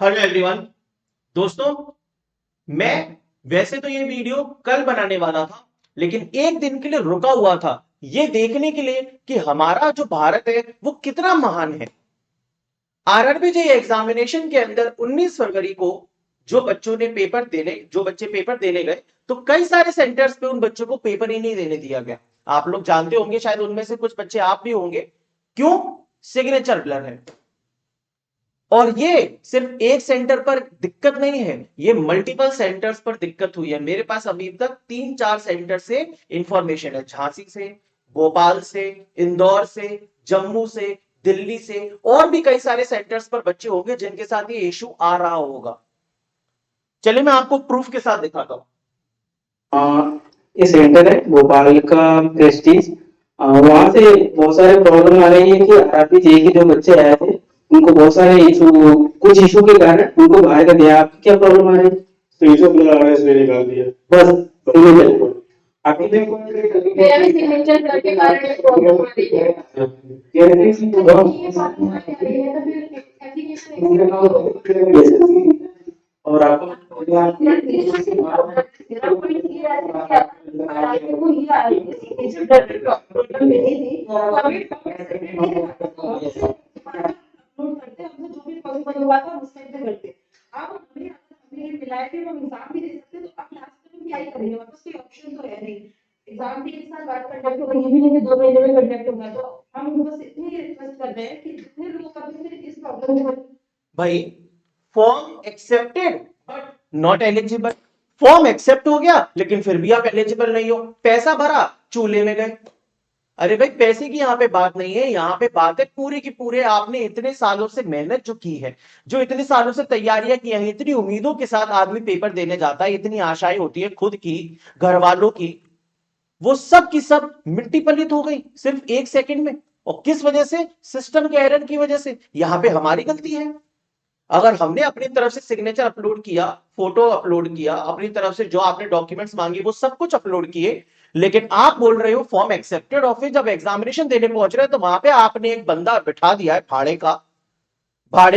Hello everyone. दोस्तों, मैं वैसे तो ये वीडियो कल बनाने वाला था, लेकिन एक दिन के लिए रुका हुआ था ये देखने के लिए कि हमारा जो भारत है वो कितना महान है। आरआरबी जे एग्जामिनेशन के अंदर 19 फरवरी को जो बच्चे पेपर देने गए, तो कई सारे सेंटर्स पे उन बच्चों को पेपर ही नहीं देने दिया गया। आप लोग जानते होंगे, शायद उनमें से कुछ बच्चे आप भी होंगे। क्यों? सिग्नेचर ब्लर है। और ये सिर्फ एक सेंटर पर दिक्कत नहीं है, ये मल्टीपल सेंटर्स पर दिक्कत हुई है। मेरे पास अभी तक 3-4 सेंटर से इंफॉर्मेशन है, झांसी से, भोपाल से, इंदौर से, जम्मू से, दिल्ली से, और भी कई सारे सेंटर्स पर बच्चे होंगे जिनके साथ ये इशू आ रहा होगा। चलिए मैं आपको प्रूफ के साथ दिखाता हूं। ये सेंटर है भोपाल का प्रेस्टीज। वहां से बहुत सारे प्रॉब्लम आ रही है कि आरआरबी जे के जो बच्चे आए थे उनको बहुत सारे इशू, कुछ इशू के कारण उनको बाहर कर दिया। आपकी क्या प्रॉब्लम आ रही है? सिग्नेचर ब्लर आ रहा है, इसलिए निकाल दिया। बस सिग्नेचर आपकी मेरा भी सिग्नेचर ब्लर के कारण ये प्रॉब्लम आ रही है। ये प्रॉब्लम आ रही है तो फिर एप्लीकेशन और आपको एग्जाम भी एक साल बाद कंडक्ट होगा, ये भी नहीं कि 2 महीने में कंडक्ट होगा। तो हम बस इतनी रिक्वेस्ट कर रहे हैं कि जितने लोग अभी इस प्रॉब्लम में भाई, form accepted but not eligible. Form accept हो गया लेकिन फिर भी आप एलिजिबल नहीं हो। पैसा भरा, चूल्हे में गए। अरे भाई, पैसे की यहां पे बात नहीं है, यहां पे बात है पूरे की पूरे आपने इतने सालों से मेहनत जो की है, जो इतने सालों से तैयारियां की हैं, इतनी उम्मीदों के साथ आदमी पेपर देने जाता है, इतनी आशाएं होती है खुद की, घर वालों की, वो सब की सब मिट्टी पलित हो गई सिर्फ एक सेकंड में। और किस वजह से? सिस्टम के एरर की वजह से। यहां पे हमारी गलती है। अगर हमने अपनी तरफ से सिग्नेचर अपलोड किया, फोटो अपलोड किया, अपनी तरफ से जो आपने डॉक्यूमेंट्स मांगे वो सब कुछ अपलोड किए, लेकिन आप बोल रहे हो फॉर्म एक्सेप्टेड, और फिर जब एग्जामिनेशन देने पहुंच रहे हैं तो वहां पे आपने एक बंदा बिठा दिया है, भाड़े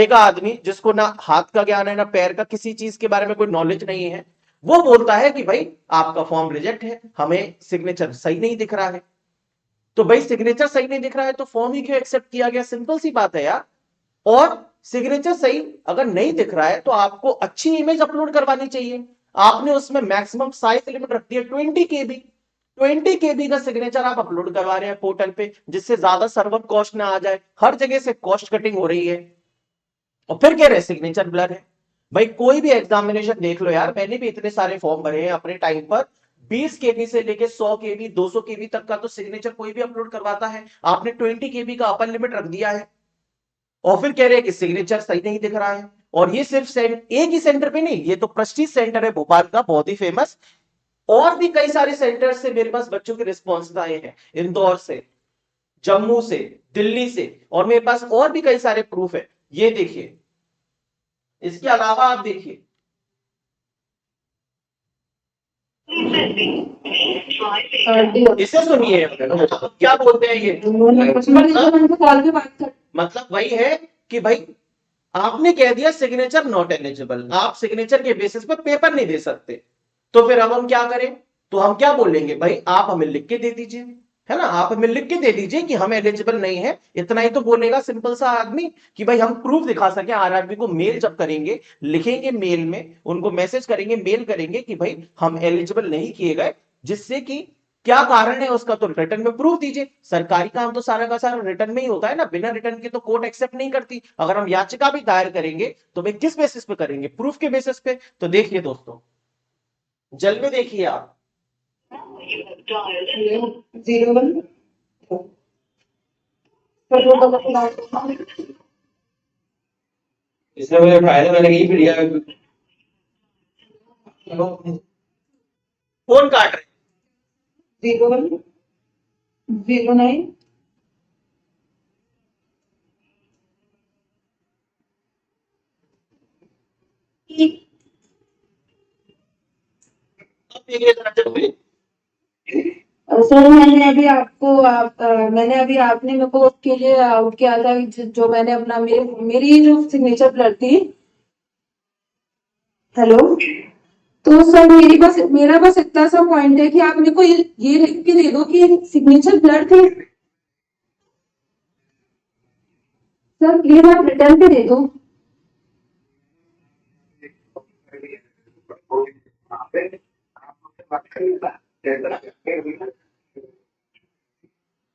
का आदमी, जिसको ना हाथ का ज्ञान है ना पैर का, किसी चीज के बारे में कोई नॉलेज नहीं है। वो बोलता है कि भाई आपका फॉर्म रिजेक्ट है, हमें सिग्नेचर सही नहीं दिख रहा है। तो भाई, सिग्नेचर सही नहीं दिख रहा है तो फॉर्म ही क्यों एक्सेप्ट किया गया? सिंपल सी बात है यार। और सिग्नेचर सही अगर नहीं दिख रहा है तो आपको अच्छी इमेज अपलोड करवानी चाहिए। आपने उसमें मैक्सिमम साइज लिमिट रख दिया 20 KB। 20 KB का सिग्नेचर आप अपलोड करवा रहे हैं पोर्टल पे, जिससे ज्यादा सर्वर कॉस्ट ना आ जाए। हर जगह से कॉस्ट कटिंग हो रही है, और फिर कह रहे सिग्नेचर ब्लर है। भाई, कोई भी एग्जामिनेशन देख लो यार, मैंने भी इतने सारे फॉर्म भरे हैं अपने टाइम पर। 20 KB से लेके 100 KB 200 KB तक का तो सिग्नेचर कोई भी अपलोड करवाता है। आपने 20 KB का अपर लिमिट रख दिया है, और फिर कह रहे हैं कि सिग्नेचर सही नहीं दिख रहा है। और ये सिर्फ एक ही सेंटर पे नहीं, ये तो प्रेस्टीज सेंटर है भोपाल का, बहुत ही फेमस। और भी कई सारे सेंटर से मेरे पास बच्चों के रिस्पॉन्स आए हैं, इंदौर से, जम्मू से, दिल्ली से, और मेरे पास और भी कई सारे प्रूफ है। ये देखिए, इसके अलावा आप देखिए, इसे सुनिए क्या बोलते हैं ये। मतलब वही है कि भाई, आपने कह दिया सिग्नेचर नॉट एलिजिबल, आप सिग्नेचर के बेसिस पे पेपर नहीं दे सकते। तो फिर अब हम क्या करें? तो हम क्या बोलेंगे? भाई आप हमें लिख के दे दीजिए, है ना, आप हमें लिख के दे दीजिए कि हम एलिजिबल नहीं है। इतना ही तो बोलेगा सिंपल सा आदमी, कि भाई हम प्रूफ दिखा सके। आरआरबी को मेल जब करेंगे, लिखेंगे मेल में, उनको मैसेज करेंगे, मेल करेंगे कि भाई हम एलिजिबल नहीं किए गए, जिससे कि क्या कारण है उसका तो रिटर्न में प्रूफ दीजिए। सरकारी काम तो सारा का सारा रिटर्न में ही होता है ना, बिना रिटर्न के तो कोर्ट एक्सेप्ट नहीं करती। अगर हम याचिका भी दायर करेंगे तो भाई किस बेसिस पे करेंगे? प्रूफ के बेसिस पे। तो देखिए दोस्तों, जल में देखिए आप, 01 इसमें मुझे फायदा मैंने यही लिया। फोन काट रहे 01 09 अब देखिए जरा जल में। सर मैंने अभी आपने मेरे को उसके लिए आउट किया था, जो मैंने अपना मेरी जो सिग्नेचर ब्लर थी हेलो। तो सर मेरा बस इतना सा पॉइंट है कि आप मेरे को ये लिख के दे दो कि सिग्नेचर ब्लर थे। सर प्लीज आप रिटर्न पे दे दो।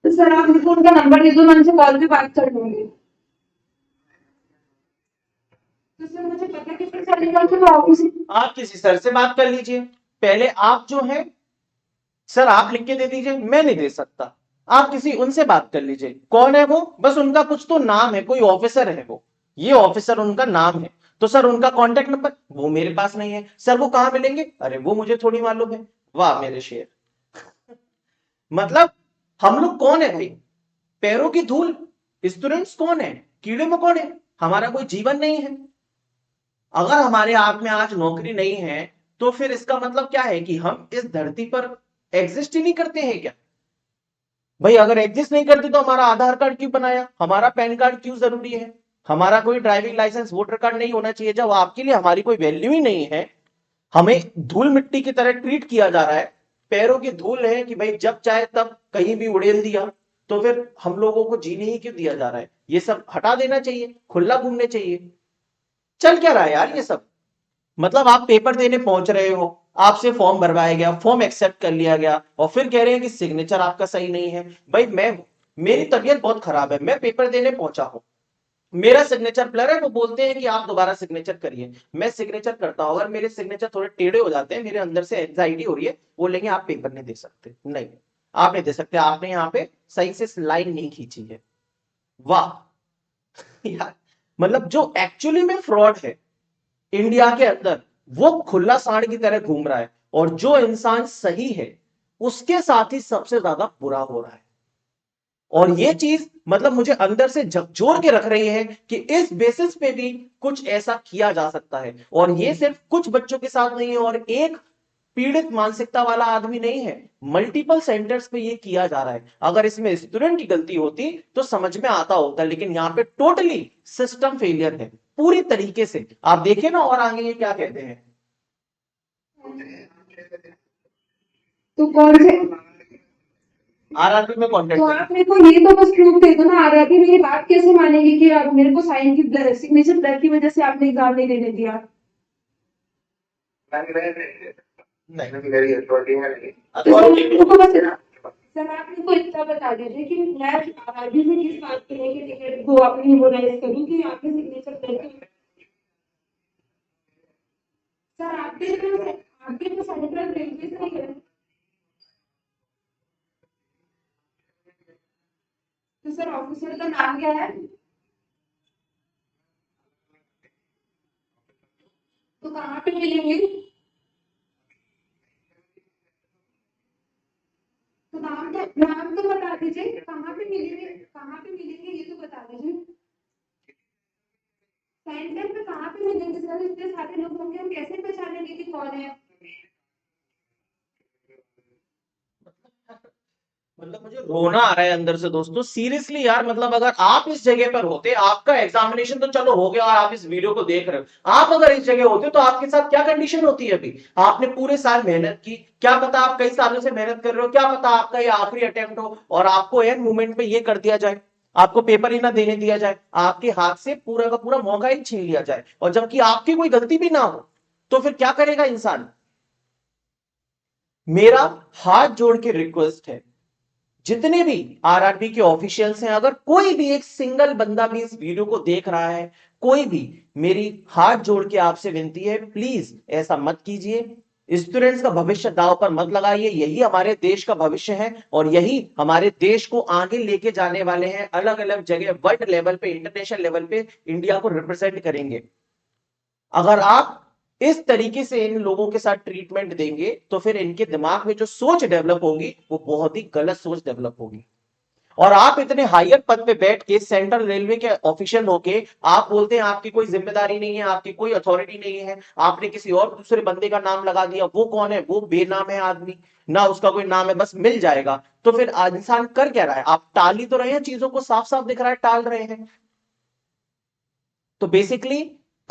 तो सर आप मेरे को उनका नंबर दे दो, मैं उनसे कॉल पे बात कर लूंगी। तो सर मुझे पता कैसे चलेगा कि वो ऑफिस। आप किसी सर से बात कर लीजिए पहले। आप जो है सर आप लिख के दे दीजिए, मैं नहीं दे सकता। आप किसी उनसे बात कर लीजिए। कौन है वो? बस उनका कुछ तो नाम है, कोई ऑफिसर है वो, ये ऑफिसर उनका नाम है। तो सर उनका कांटेक्ट नंबर वो मेरे पास नहीं है। सर वो कहां मिलेंगे? अरे वो मुझे थोड़ी मालूम है। वाह मेरे शेर। मतलब हम लोग कौन है भाई? पैरों की धूल। स्टूडेंट्स कौन है? कीड़े मकोड़े। हमारा कोई जीवन नहीं है। अगर हमारे हाथ में आज नौकरी नहीं है तो फिर इसका मतलब क्या है कि हम इस धरती पर एग्जिस्ट ही नहीं करते हैं क्या? भाई अगर एग्जिस्ट नहीं करते तो हमारा आधार कार्ड क्यों बनाया? हमारा पैन कार्ड क्यों जरूरी है? हमारा कोई ड्राइविंग लाइसेंस वोटर कार्ड नहीं होना चाहिए? जब आपके लिए हमारी कोई वैल्यू ही नहीं है, हमें धूल मिट्टी की तरह ट्रीट किया जा रहा है, पैरों की धूल है कि भाई जब चाहे तब कहीं भी उड़ेल दिया, तो फिर हम लोगों को जीने ही क्यों दिया जा रहा है? ये सब हटा देना चाहिए, खुला घूमने चाहिए। चल क्या रहा है यार ये सब? मतलब आप पेपर देने पहुंच रहे हो, आपसे फॉर्म भरवाया गया, फॉर्म एक्सेप्ट कर लिया गया, और फिर कह रहे हैं कि सिग्नेचर आपका सही नहीं है। भाई मैं, मेरी तबीयत बहुत खराब है, मैं पेपर देने पहुंचा हूं, मेरा सिग्नेचर ब्लर है, वो बोलते हैं कि आप दोबारा सिग्नेचर करिए। मैं सिग्नेचर करता हूं, अगर मेरे सिग्नेचर थोड़े टेढ़े हो जाते हैं, मेरे अंदर से एंजाइटी हो रही है, बोलेंगे आप पेपर नहीं दे सकते। नहीं, आप नहीं दे सकते, आपने यहाँ पे सही से लाइन नहीं खींची है। वाह यार। मतलब जो एक्चुअली में फ्रॉड है इंडिया के अंदर, वो खुला सांड की तरह घूम रहा है, और जो इंसान सही है उसके साथ ही सबसे ज्यादा बुरा हो रहा है। और ये चीज मतलब मुझे अंदर से झकझोर के रख रही है कि इस बेसिस पे भी कुछ ऐसा किया जा सकता है। और ये सिर्फ कुछ बच्चों के साथ नहीं है, और एक पीड़ित मानसिकता वाला आदमी नहीं है, मल्टीपल सेंटर्स पे ये किया जा रहा है। अगर इसमें स्टूडेंट की गलती होती तो समझ में आता होता, लेकिन यहाँ पे टोटली सिस्टम फेलियर है पूरी तरीके से। आप देखिए ना, और आगे ये क्या कहते हैं। तो कौन से? आरआरबी में तो कॉन्टेक्ट करिए। आप मेरे को ये तो बस प्रूफ दे दो ना, आरआरबी मेरी बात कैसे मानेगी कि आप मेरे को साइन की सिग्नेचर ब्लर की वजह से आपने एग्जाम नहीं देने दिया। तो सर अथॉरिटी मेरे को बस सर आप मेरे को इतना बता दीजिए कि मैं आरआरबी से किस बात के लिए कि टिकट को अपनी वो राइज करूं कि आपने सिग्नेचर ब्लर की। सर आपके तो सेंट्रल रेलवे से ही है। तो सर ऑफिसर का नाम क्या है? तो कहाँ पे मिलेंगे? तो नाम तो बता दीजिए, कहाँ पे मिलेंगे, कहाँ पे मिलेंगे ये तो बता दीजिए। सेंटर पे कहाँ पे मिलेंगे सर? इतने सारे लोग होंगे, हम कैसे पहचानेंगे कि कौन है? मतलब मुझे रोना आ रहा है अंदर से दोस्तों, सीरियसली यार। मतलब अगर आप इस जगह पर होते, आपका एग्जामिनेशन तो चलो हो गया और आप इस वीडियो को देख रहे हो, आप अगर इस जगह होते तो आपके साथ क्या कंडीशन होती है? अभी आपने पूरे साल मेहनत की, क्या पता आप कई सालों से मेहनत कर रहे हो, क्या पता आपका ये आखिरी अटेम्प्ट हो और आपको एंड मोमेंट पे ये कर दिया जाए, आपको पेपर ही ना देने दिया जाए, आपके हाथ से पूरा का पूरा मौका ही छीन लिया जाए, और जबकि आपकी कोई गलती भी ना हो, तो फिर क्या करेगा इंसान? मेरा हाथ जोड़ के रिक्वेस्ट है, जितने भी आरआरबी के ऑफिशियल्स हैं, अगर कोई भी एक सिंगल बंदा भी इस वीडियो को देख रहा है, कोई भी, मेरी हाथ जोड़ के आपसे विनती है, प्लीज ऐसा मत कीजिए। स्टूडेंट्स का भविष्य दांव पर मत लगाइए। यही हमारे देश का भविष्य है, और यही हमारे देश को आगे लेके जाने वाले हैं। अलग अलग जगह वर्ल्ड लेवल पे, इंटरनेशनल लेवल पे इंडिया को रिप्रेजेंट करेंगे। अगर आप इस तरीके से इन लोगों के साथ ट्रीटमेंट देंगे तो फिर इनके दिमाग में जो सोच डेवलप होगी वो बहुत ही गलत सोच डेवलप होगी। और आप इतने हायर पद पे बैठ के, सेंट्रल रेलवे के ऑफिशियल होके, आप बोलते हैं आपकी कोई जिम्मेदारी नहीं है, आपकी कोई अथॉरिटी नहीं है, आपने किसी और दूसरे बंदे का नाम लगा दिया। वो कौन है? वो बेनाम है आदमी, ना उसका कोई नाम है, बस मिल जाएगा। तो फिर इंसान कर क्या रहा है? आप टाल ही तो रहे हैं, चीजों को साफ साफ दिख रहा है टाल रहे हैं। तो बेसिकली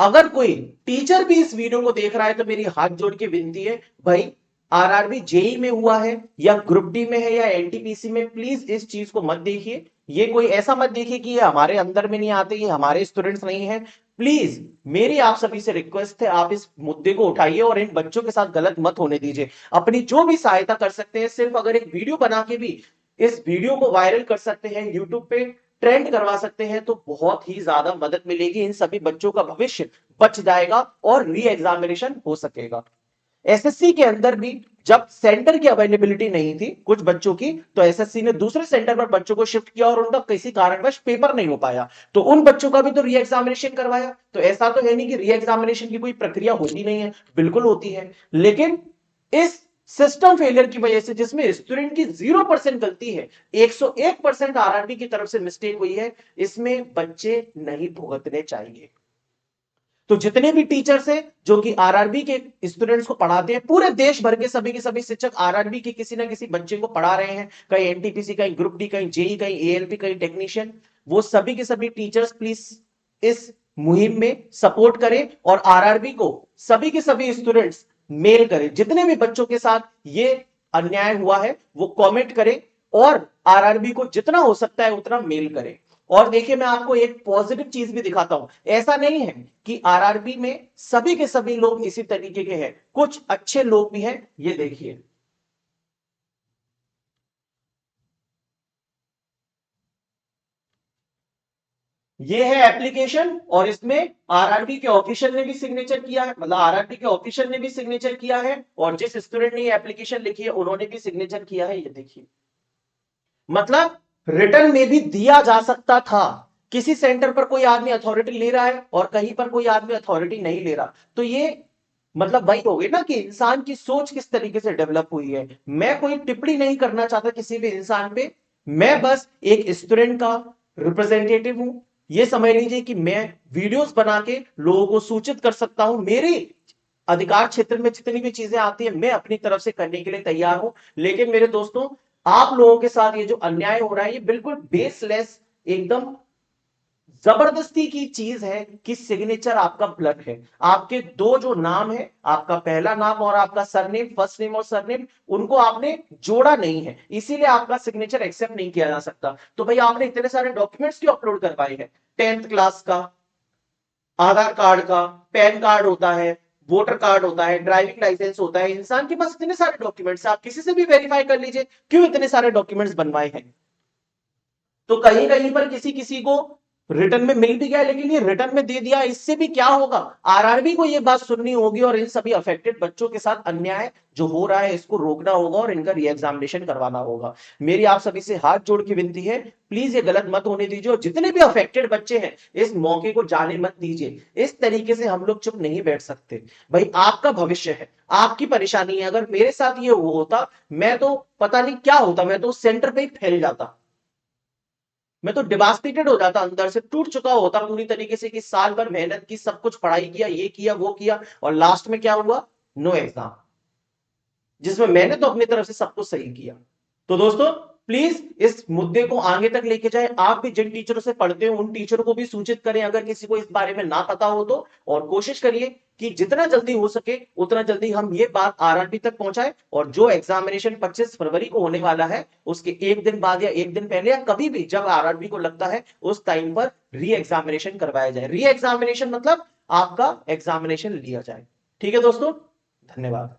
अगर कोई टीचर भी इस वीडियो को देख रहा है तो मेरी हाथ जोड़ के विनती है, भाई आरआरबी जेई में हुआ है या ग्रुप डी में है या एनटीपीसी में, प्लीज इस चीज को मत देखिए। ये कोई ऐसा मत देखिए कि ये हमारे अंदर में नहीं आते, ये हमारे स्टूडेंट्स नहीं है। प्लीज मेरी आप सभी से रिक्वेस्ट है, आप इस मुद्दे को उठाइए और इन बच्चों के साथ गलत मत होने दीजिए। अपनी जो भी सहायता कर सकते हैं, सिर्फ अगर एक वीडियो बना के भी इस वीडियो को वायरल कर सकते हैं, यूट्यूब पे ट्रेंड करवा सकते हैं, तो बहुत ही ज्यादा मदद मिलेगी। इन सभी बच्चों का भविष्य बच जाएगा और री एग्जामिनेशन हो सकेगा। एसएससी के अंदर भी जब सेंटर की अवेलेबिलिटी नहीं थी कुछ बच्चों की, तो एसएससी ने दूसरे सेंटर पर बच्चों को शिफ्ट किया और उनका किसी कारणवश पेपर नहीं हो पाया, तो उन बच्चों का भी तो री एग्जामिनेशन करवाया। तो ऐसा तो है नहीं कि री एग्जामिनेशन की कोई प्रक्रिया होती नहीं है, बिल्कुल होती है। लेकिन इस सिस्टम फेलियर की वजह से, जिसमें स्टूडेंट की 0% गलती है, 101% आरआरबी की तरफ से मिस्टेक हुई है, इसमें बच्चे नहीं भुगतने चाहिए। तो जितने भी टीचर्स हैं जो कि आरआरबी के स्टूडेंट्स को पढ़ाते हैं, पूरे देश भर के सभी शिक्षक आरआरबी के किसी ना किसी बच्चे को पढ़ा रहे हैं, कहीं एनटीपीसी, कहीं ग्रुप डी, कहीं जेई, कहीं एएलपी, कहीं टेक्नीशियन, वो सभी के सभी टीचर्स प्लीज इस मुहिम में सपोर्ट करें और आरआरबी को सभी के सभी स्टूडेंट्स मेल करें। जितने भी बच्चों के साथ ये अन्याय हुआ है वो कमेंट करें और आरआरबी को जितना हो सकता है उतना मेल करें। और देखिए, मैं आपको एक पॉजिटिव चीज भी दिखाता हूं। ऐसा नहीं है कि आरआरबी में सभी के सभी लोग इसी तरीके के हैं, कुछ अच्छे लोग भी हैं। ये देखिए, ये है एप्लीकेशन और इसमें आरआरबी के ऑफिशियल ने भी सिग्नेचर किया है, मतलब आरआरबी के ऑफिशियल ने भी सिग्नेचर किया है और जिस स्टूडेंट ने ये एप्लीकेशन लिखी है उन्होंने भी सिग्नेचर किया है। ये देखिए, मतलब रिटर्न में भी दिया जा सकता था। किसी सेंटर पर कोई आदमी अथॉरिटी ले रहा है और कहीं पर कोई आदमी अथॉरिटी नहीं ले रहा, तो ये मतलब वही हो गई ना कि इंसान की सोच किस तरीके से डेवलप हुई है। मैं कोई टिप्पणी नहीं करना चाहता किसी भी इंसान पे, मैं बस एक स्टूडेंट का रिप्रेजेंटेटिव हूं। ये समझ लीजिए कि मैं वीडियोस बना के लोगों को सूचित कर सकता हूं। मेरे अधिकार क्षेत्र में जितनी भी चीजें आती है मैं अपनी तरफ से करने के लिए तैयार हूं। लेकिन मेरे दोस्तों, आप लोगों के साथ ये जो अन्याय हो रहा है, ये बिल्कुल बेसलेस, एकदम जबरदस्ती की चीज है कि सिग्नेचर आपका ब्लर है। आपके दो जो नाम है, आपका पहला नाम और आपका सरनेम, फर्स्ट नेम और सरनेम, उनको आपने जोड़ा नहीं है, इसीलिए आपका सिग्नेचर एक्सेप्ट नहीं किया जा सकता। तो भाई आपने इतने सारे डॉक्यूमेंट्स क्यों अपलोड करवाए हैं? 10th क्लास का, आधार कार्ड का, पैन कार्ड होता है, वोटर कार्ड होता है, ड्राइविंग लाइसेंस होता है। इंसान के पास इतने सारे डॉक्यूमेंट्स, आप किसी से भी वेरीफाई कर लीजिए, क्यों इतने सारे डॉक्यूमेंट्स बनवाए हैं? तो कहीं कहीं पर किसी किसी को रिटर्न में मिल भी गया, लेकिन ये रिटर्न में दे दिया, इससे भी क्या होगा? आरआरबी को ये बात सुननी होगी और इन सभी अफेक्टेड बच्चों के साथ अन्याय जो हो रहा है इसको रोकना होगा और इनका री एग्जामिनेशन करवाना होगा। मेरी आप सभी से हाथ जोड़ की विनती है, प्लीज ये गलत मत होने दीजिए और जितने भी अफेक्टेड बच्चे हैं इस मौके को जाने मत दीजिए। इस तरीके से हम लोग चुप नहीं बैठ सकते। भाई आपका भविष्य है, आपकी परेशानी है। अगर मेरे साथ ये होता, मैं तो पता नहीं क्या होता, मैं तो उस सेंटर पे ही फैल जाता, मैं तो डिवास्टेटेड हो जाता, अंदर से टूट चुका होता पूरी तरीके से कि साल भर मेहनत की, सब कुछ पढ़ाई किया, ये किया वो किया, और लास्ट में क्या हुआ? नो एग्जाम, जिसमें मैंने तो अपनी तरफ से सब कुछ सही किया। तो दोस्तों, प्लीज इस मुद्दे को आगे तक लेके जाए। आप भी जिन टीचरों से पढ़ते हो उन टीचरों को भी सूचित करें अगर किसी को इस बारे में ना पता हो तो, और कोशिश करिए कि जितना जल्दी हो सके उतना जल्दी हम ये बात आरआरबी तक पहुंचाएं और जो एग्जामिनेशन 25 फरवरी को होने वाला है उसके एक दिन बाद या एक दिन पहले या कभी भी जब आरआरबी को लगता है उस टाइम पर री एग्जामिनेशन करवाया जाए। री एग्जामिनेशन मतलब आपका एग्जामिनेशन लिया जाए। ठीक है दोस्तों, धन्यवाद।